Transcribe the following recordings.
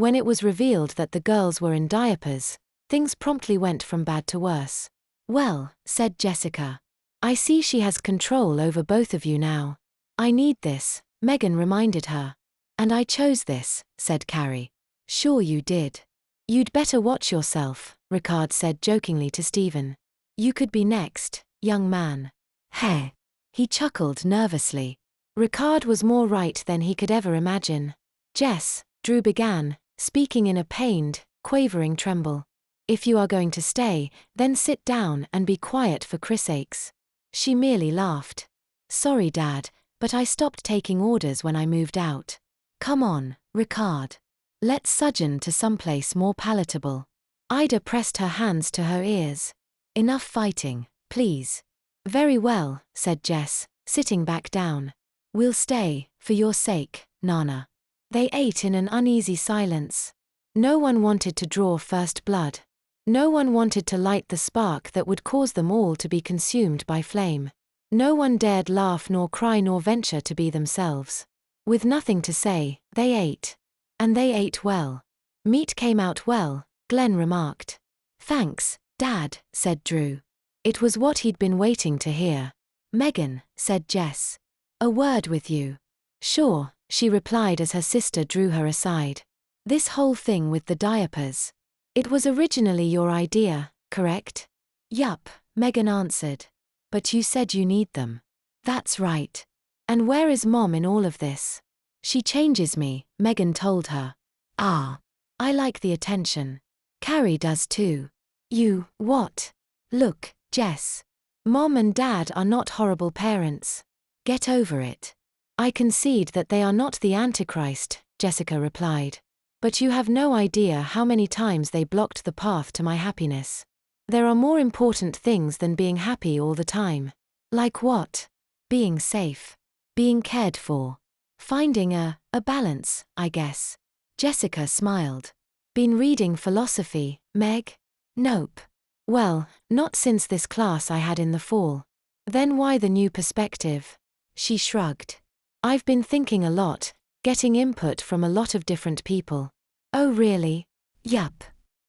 When it was revealed that the girls were in diapers, things promptly went from bad to worse. "Well," said Jessica, "I see she has control over both of you now." "I need this," Megan reminded her. "And I chose this," said Carrie. "Sure you did. You'd better watch yourself," Ricard said jokingly to Stephen. "You could be next, young man." "Hey." He chuckled nervously. Ricard was more right than he could ever imagine. "Jess," Drew began, speaking in a pained, quavering tremble. "If you are going to stay, then sit down and be quiet for Chris' sakes." She merely laughed. "Sorry, Dad, but I stopped taking orders when I moved out." "Come on, Ricard. Let's sojourn to someplace more palatable." Ida pressed her hands to her ears. "Enough fighting, please." "Very well," said Jess, sitting back down. "We'll stay, for your sake, Nana." They ate in an uneasy silence. No one wanted to draw first blood. No one wanted to light the spark that would cause them all to be consumed by flame. No one dared laugh nor cry nor venture to be themselves. With nothing to say, they ate. And they ate well. "Meat came out well," Glenn remarked. "Thanks, Dad," said Drew. It was what he'd been waiting to hear. "Megan," said Jess. "A word with you." "Sure," she replied as her sister drew her aside. "This whole thing with the diapers. It was originally your idea, correct?" "Yup," Megan answered. "But you said you need them." "That's right. And where is Mom in all of this?" "She changes me," Megan told her. "Ah. I like the attention. Carrie does too." "You, what?" "Look, Jess. Mom and Dad are not horrible parents. Get over it." "I concede that they are not the Antichrist," Jessica replied. "But you have no idea how many times they blocked the path to my happiness. There are more important things than being happy all the time." "Like what?" "Being safe. Being cared for. Finding a balance, I guess." Jessica smiled. "Been reading philosophy, Meg?" "Nope." "Well, not since this class I had in the fall." "Then why the new perspective?" She shrugged. "I've been thinking a lot, getting input from a lot of different people." "Oh really?" "Yup.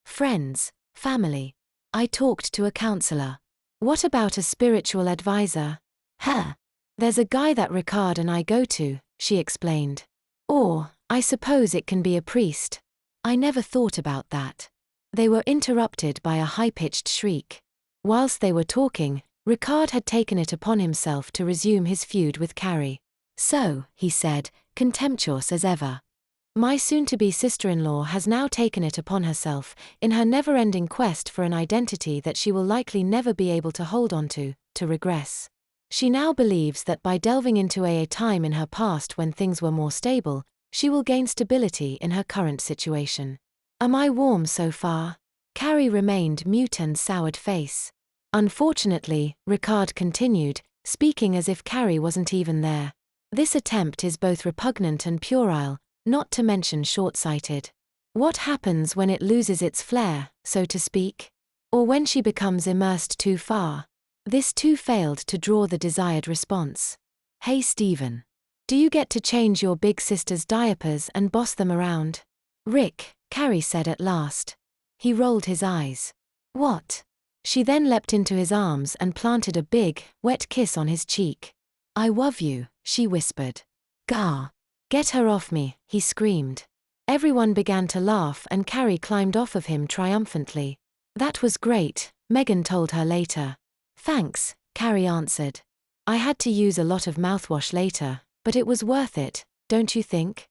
Friends, family. I talked to a counselor." "What about a spiritual advisor?" "Huh. There's a guy that Ricard and I go to," she explained. "Or, I suppose it can be a priest." "I never thought about that." They were interrupted by a high-pitched shriek. Whilst they were talking, Ricard had taken it upon himself to resume his feud with Carrie. "So," he said, contemptuous as ever, "my soon-to-be sister-in-law has now taken it upon herself, in her never-ending quest for an identity that she will likely never be able to hold on to regress. She now believes that by delving into a time in her past when things were more stable, she will gain stability in her current situation." "Am I warm so far?" Carrie remained mute and soured face. "Unfortunately," Ricard continued, speaking as if Carrie wasn't even there, "this attempt is both repugnant and puerile, not to mention short-sighted. What happens when it loses its flair, so to speak? Or when she becomes immersed too far?" This too failed to draw the desired response. "Hey Stephen. Do you get to change your big sister's diapers and boss them around?" "Rick," Carrie said at last. He rolled his eyes. "What?" She then leapt into his arms and planted a big, wet kiss on his cheek. "I love you," she whispered. "Gah. Get her off me," he screamed. Everyone began to laugh and Carrie climbed off of him triumphantly. "That was great," Megan told her later. "Thanks," Carrie answered. "I had to use a lot of mouthwash later, but it was worth it, don't you think?"